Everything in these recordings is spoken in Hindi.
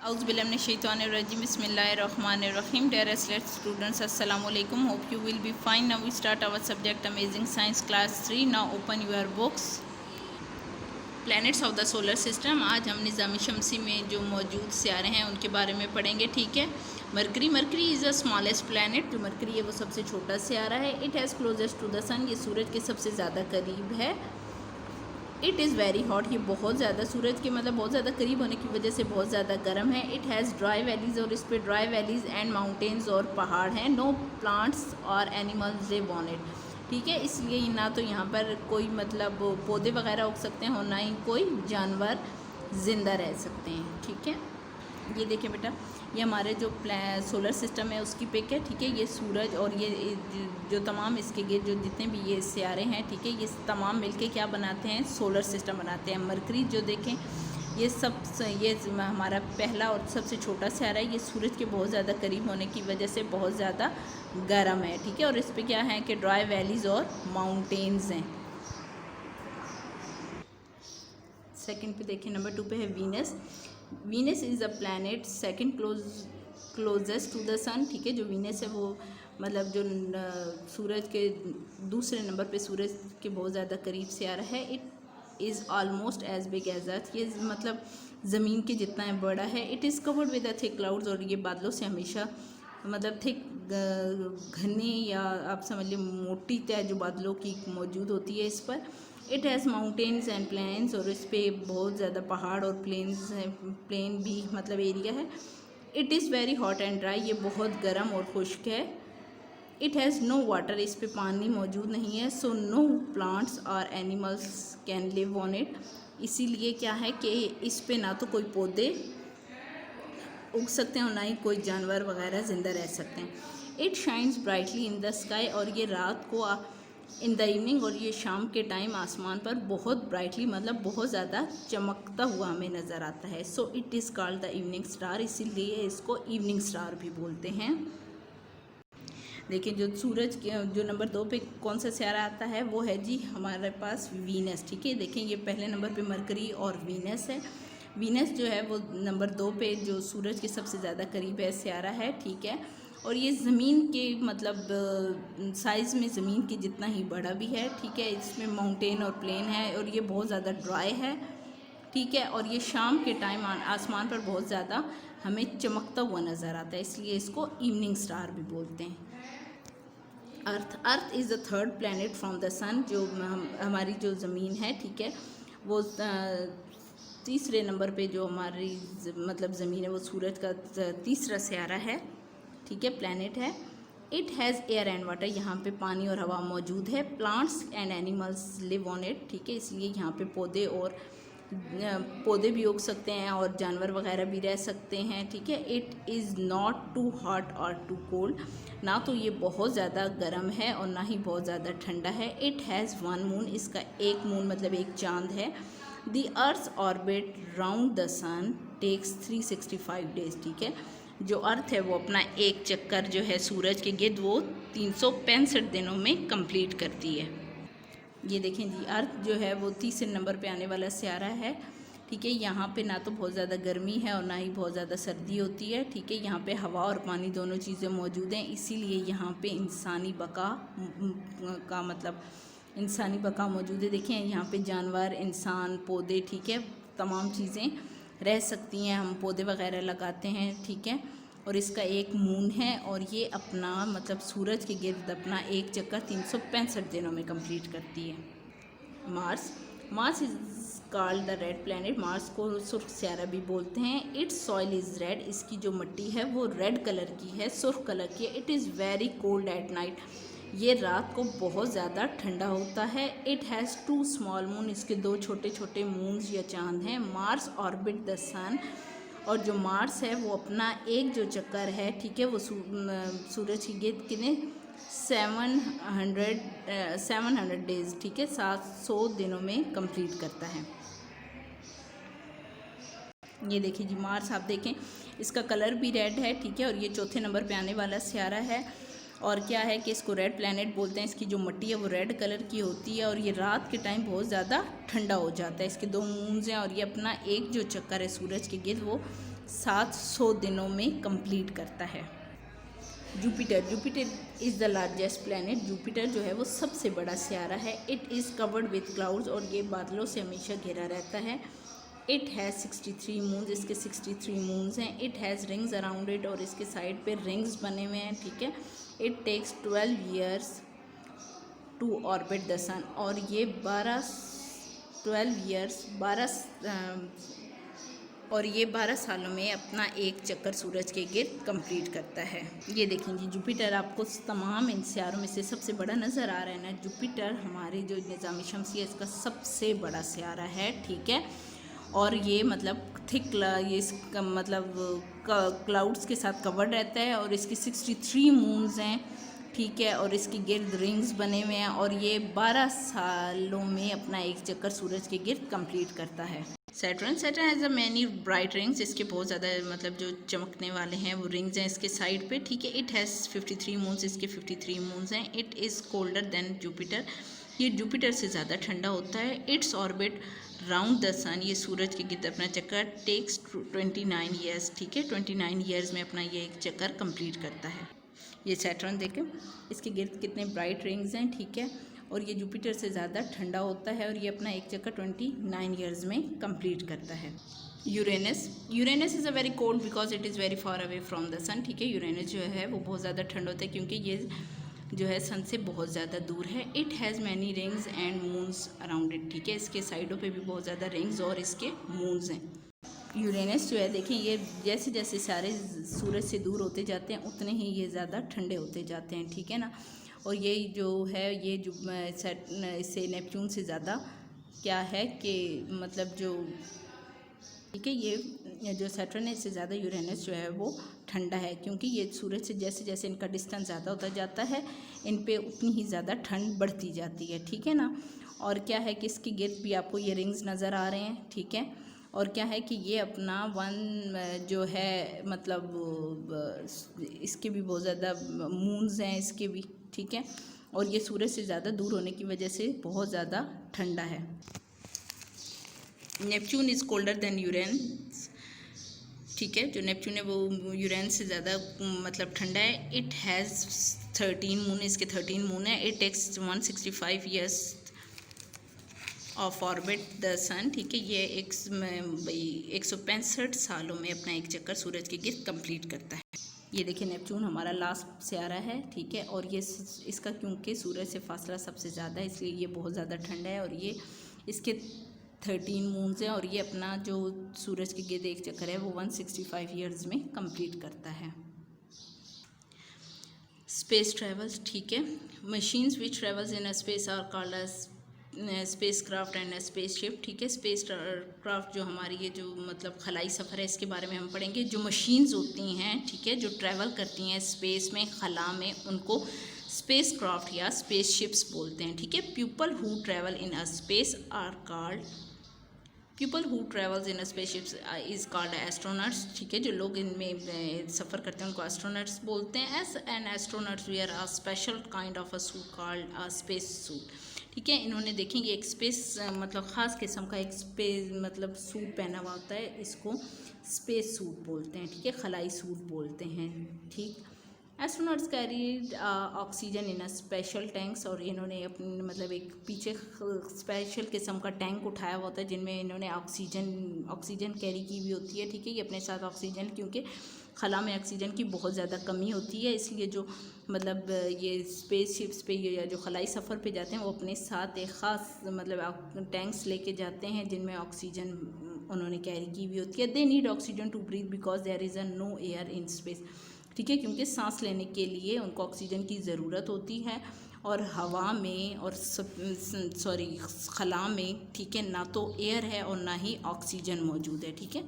Auzubillahiminash-shaytanir-rajim. Bismillahir-rahmanir-rahim. Dear students, assalamu alaikum. Hope you will be fine. Now we start our subject Amazing Science Class 3. Now open your books. Planets of the solar system. आज हम निज़ाम शमसी में जो मौजूद सियारे हैं उनके बारे में पढ़ेंगे, ठीक है। Mercury is the smallest planet. जो मरकरी है वो सबसे छोटा सियारा है। It has closest to the sun, ये सूरज के सबसे ज़्यादा करीब है। इट इज़ वेरी हॉट, ये बहुत ज़्यादा सूरज के मतलब बहुत ज़्यादा करीब होने की वजह से बहुत ज़्यादा गर्म है। इट हैज़ ड्राई वैलीज़, और इस पर ड्राई वैलीज़ एंड माउंटेन्स और पहाड़ हैं। नो प्लांट्स और एनिमल्स लिव ऑन इट, ठीक है। इसलिए ना तो यहाँ पर कोई मतलब पौधे वगैरह उग सकते हैं और ना ही कोई जानवर ज़िंदा रह सकते हैं, ठीक है। ये देखें बेटा, ये हमारे जो सोलर सिस्टम है उसकी पिक है, ठीक है। ये सूरज और ये जो तमाम इसके गिर्द जो जितने भी ये सियारे हैं, ठीक है, ये तमाम मिलके क्या बनाते हैं, सोलर सिस्टम बनाते हैं। मरकरी जो देखें ये हमारा पहला और सबसे छोटा सियारा है। ये सूरज के बहुत ज़्यादा करीब होने की वजह से बहुत ज़्यादा गर्म है, ठीक है। और इस पर क्या है कि ड्राई वैलीज़ और माउंटेन्स हैं। सेकंड पे देखें, नंबर 2 पे है Venus. Venus is a planet second closest to the sun, ठीक है। जो वीनस है वो मतलब जो सूरज के दूसरे नंबर पे सूरज के बहुत ज़्यादा करीब सियारा है। It is almost as big as Earth, ये मतलब ज़मीन के जितना बड़ा है। It is covered with a thick clouds, और ये बादलों से हमेशा मतलब थिक घने या आप समझ लीजिए मोटी तय जो बादलों की मौजूद होती है इस पर। It has mountains and plains, और इस पर बहुत ज़्यादा पहाड़ और प्लेन्स हैं, प्लेन भी मतलब एरिया है। It is very hot and dry, ये बहुत गर्म और खुश्क है। इट हैज़ नो वाटर, इस पे पानी मौजूद नहीं है। सो नो प्लांट्स और animals can live on it, इसीलिए क्या है कि इस पे ना तो कोई पौधे उग सकते हैं और ना ही कोई जानवर वगैरह ज़िंदा रह सकते हैं। It shines brightly in the sky, और ये रात को इन द इवनिंग, और ये शाम के टाइम आसमान पर बहुत ब्राइटली मतलब बहुत ज़्यादा चमकता हुआ हमें नज़र आता है। So it is called the evening star, इसीलिए इसको इवनिंग स्टार भी बोलते हैं। देखिए जो सूरज जो नंबर 2 पे कौन सा सियारा आता है वो है जी हमारे पास वीनस, ठीक है। देखें ये पहले नंबर पे मरकरी और वीनस है। वीनस जो है वो नंबर 2 पे जो सूरज के सबसे ज़्यादा करीब है सियारा है, ठीक है। और ये ज़मीन के मतलब साइज़ में ज़मीन के जितना ही बड़ा भी है, ठीक है। इसमें माउंटेन और प्लेन है, और ये बहुत ज़्यादा ड्राई है, ठीक है। और ये शाम के टाइम आसमान पर बहुत ज़्यादा हमें चमकता हुआ नज़र आता है, इसलिए इसको इवनिंग स्टार भी बोलते हैं। Earth is the third planet from the sun, जो हमारी जो ज़मीन है, ठीक है, वो तीसरे नंबर पे जो हमारी मतलब ज़मीन है वो सूरज का तीसरा सियारा है, ठीक है, प्लैनेट है। It has air and water, यहाँ पे पानी और हवा मौजूद है। Plants and animals live on it, ठीक है, इसलिए यहाँ पे पौधे भी उग सकते हैं और जानवर वगैरह भी रह सकते हैं, ठीक है। It is not too hot और टू कोल्ड, ना तो ये बहुत ज़्यादा गर्म है और ना ही बहुत ज़्यादा ठंडा है। इट हैज़ वन मून, इसका एक मून मतलब एक चांद है। The Earth orbit round the sun takes 365 days, ठीक है। जो अर्थ है वो अपना एक चक्कर जो है सूरज के गिर्द वो 365 दिनों में कंप्लीट करती है। ये देखें जी अर्थ जो है वो तीसरे नंबर पे आने वाला सियारा है, ठीक है। यहाँ पे ना तो बहुत ज़्यादा गर्मी है और ना ही बहुत ज़्यादा सर्दी होती है, ठीक है। यहाँ पे हवा और पानी दोनों चीज़ें मौजूद हैं, इसीलिए यहाँ पे इंसानी बका मौजूद है। देखें यहाँ पे जानवर, इंसान, पौधे, ठीक है, तमाम चीज़ें रह सकती हैं। हम पौधे वगैरह लगाते हैं, ठीक है। और इसका एक मून है, और ये अपना मतलब सूरज के गिर्द अपना एक चक्कर 365 दिनों में कंप्लीट करती है। Mars is called the red planet, Mars को सुर्ख सियारा भी बोलते हैं। इट्स सॉइल इज़ रेड, इसकी जो मिट्टी है वो रेड कलर की है, सुर्ख कलर की है। It is very cold at night, ये रात को बहुत ज़्यादा ठंडा होता है। इट हैज़ 2 स्मॉल मून, इसके 2 छोटे छोटे मून्स या चांद हैं। मार्स ऑर्बिट द सन, और जो मार्स है वो अपना एक जो चक्कर है, ठीक है, वो सूरज की गिर्द कितने 700 डेज, ठीक है, 700 दिनों में कंप्लीट करता है। ये देखिए जी मार्स आप देखें इसका कलर भी रेड है, ठीक है। और ये चौथे नंबर पे आने वाला सियारा है, और क्या है कि इसको रेड प्लैनेट बोलते हैं। इसकी जो मिट्टी है वो रेड कलर की होती है, और ये रात के टाइम बहुत ज़्यादा ठंडा हो जाता है। इसके 2 मून्स हैं, और ये अपना एक जो चक्कर है सूरज के गिर्द वो 700 दिनों में कंप्लीट करता है। Jupiter is the largest planet. Jupiter जो है वो सबसे बड़ा सियारा है। It is covered with clouds, और ये बादलों से हमेशा घिरा रहता है। इट हैज़ 63 मून्स, इसके 63 मून्स हैं। It has rings around it, और इसके साइड पे रिंग्स बने हुए हैं, ठीक है। It takes 12 years to orbit the sun, और ये 12 सालों में अपना एक चक्कर सूरज के गिर्द कंप्लीट करता है। ये देखें जी, जुपिटर आपको तमाम इन सियारों में से सबसे बड़ा नज़र आ रहा है ना। जुपिटर हमारे जो निज़ाम शमसी है इसका सबसे बड़ा सियारा है, ठीक है। और ये मतलब थिक ये इसका मतलब क्लाउड्स के साथ कवर्ड रहता है, और इसकी 63 मून्स हैं, ठीक है। और इसके गिर्द रिंग्स बने हुए हैं, और ये 12 सालों में अपना एक चक्कर सूरज के गिर्द कंप्लीट करता है। Saturn has a many bright rings, इसके बहुत ज़्यादा मतलब जो चमकने वाले हैं वो रिंग्स हैं इसके साइड पे, ठीक है। इट हैज़ 53 मून्स, इसके 53 मून्स हैं। It is colder than Jupiter, ये जुपिटर से ज़्यादा ठंडा होता है। Its orbit round the sun, ये सूरज के गिर्द अपना चक्कर टेक्स 29 ईयर्स, ठीक है। 29 ईयर्स में अपना ये एक चक्कर कंप्लीट करता है। ये सैटर्न देखें, इसके गिर्द कितने ब्राइट रिंग्स हैं, ठीक है। और ये जुपिटर से ज़्यादा ठंडा होता है, और ये अपना एक चक्कर 29 ईयर्स में कंप्लीट करता है। Uranus is a very cold because it is very far away from the sun, ठीक है। यूरेनस जो है वो बहुत ज़्यादा ठंडा होता है क्योंकि ये जो है सन से बहुत ज़्यादा दूर है। It has many rings and moons around it, ठीक है। इसके साइडों पे भी बहुत ज़्यादा रिंग्स और इसके मून्स हैं। यूरेनस जो है देखें, ये जैसे जैसे सारे सूरज से दूर होते जाते हैं उतने ही ये ज़्यादा ठंडे होते जाते हैं, ठीक है ना। और ये जो है ये जो इससे नेपच्यून से ज़्यादा क्या है कि मतलब जो, ठीक है, ये जो सैटर्न है इससे ज़्यादा यूरेनस जो है वो ठंडा है, क्योंकि ये सूरज से जैसे जैसे इनका डिस्टेंस ज़्यादा होता जाता है इन पे उतनी ही ज़्यादा ठंड बढ़ती जाती है, ठीक है ना। और क्या है कि इसके गिर्द भी आपको ये रिंग्स नज़र आ रहे हैं, ठीक है। और क्या है कि ये अपना जो है मतलब इसके भी बहुत ज़्यादा मून्स हैं इसके भी, ठीक है। और ये सूरज से ज़्यादा दूर होने की वजह से बहुत ज़्यादा ठंडा है। Neptune is colder than Uranus, ठीक है। जो नेपच्यून है वो यूरेनस से ज़्यादा मतलब ठंडा है। इट हैज़ 13 मून, इसके 13 मून है। It takes 165 years of orbit the sun, ठीक है। ये 165 सालों में अपना एक चक्कर सूरज के गिर्द कंप्लीट करता है। ये देखिए नेपच्यून हमारा लास्ट सियारा है, ठीक है। और ये इसका क्योंकि सूरज से फासला सबसे ज़्यादा है इसलिए ये बहुत ज़्यादा ठंडा है, और ये इसके 13 मून्स हैं, और ये अपना जो सूरज के गिर्द एक चक्कर है वो 165 ईयर्स में कंप्लीट करता है। स्पेस ट्रेवल्स, ठीक है। Machines which travels in a space are called as spacecraft and spaceship, ठीक है। स्पेस क्राफ्ट जो हमारी ये जो मतलब खलाई सफ़र है इसके बारे में हम पढ़ेंगे। जो मशीन्स होती हैं, ठीक है, जो ट्रैवल करती हैं स्पेस में, खला में, उनको स्पेस क्राफ्ट या स्पेस शिप्स बोलते हैं, ठीक है। People who travel in a space are called people who travels in spaceships is called astronauts, ठीक है। जो लोग इनमें सफ़र करते हैं उनको एस्ट्रोनट्स बोलते हैं। As an astronauts wear a special kind of a suit called a space suit, ठीक है। इन्होंने देखेंगे एक स्पेस मतलब ख़ास किस्म का एक स्पेस मतलब सूट पहना हुआ होता है, इसको स्पेस सूट बोलते हैं, ठीक है। खलाई सूट बोलते हैं, ठीक। Astronauts carried oxygen in a special tanks, और इन्होंने अपने मतलब एक पीछे स्पेशल किस्म का टैंक उठाया हुआ होता है जिनमें इन्होंने ऑक्सीजन कैरी की हुई होती है, ठीक है। ये अपने साथ ऑक्सीजन, क्योंकि खला में ऑक्सीजन की बहुत ज़्यादा कमी होती है, इसलिए जो मतलब ये स्पेस शिप्स पे या जो खलाई सफ़र पे जाते हैं वो अपने साथ एक ख़ास मतलब टैंक्स लेके जाते हैं जिनमें ऑक्सीजन उन्होंने कैरी की हुई होती है। They need oxygen to breathe because there is a no air in space, ठीक है। क्योंकि सांस लेने के लिए उनको ऑक्सीजन की ज़रूरत होती है, और हवा में और खला में, ठीक है, ना तो एयर है और ना ही ऑक्सीजन मौजूद है, ठीक है।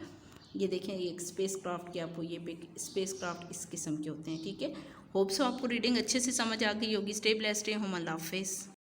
ये देखें ये एक स्पेस क्राफ्ट के आपको ये स्पेस क्राफ्ट इस किस्म के होते हैं, ठीक है। होप सो आपको रीडिंग अच्छे से समझ आ गई होगी। स्टे ब्लेस्ड, स्टे होम, अल्लाह हाफिज़।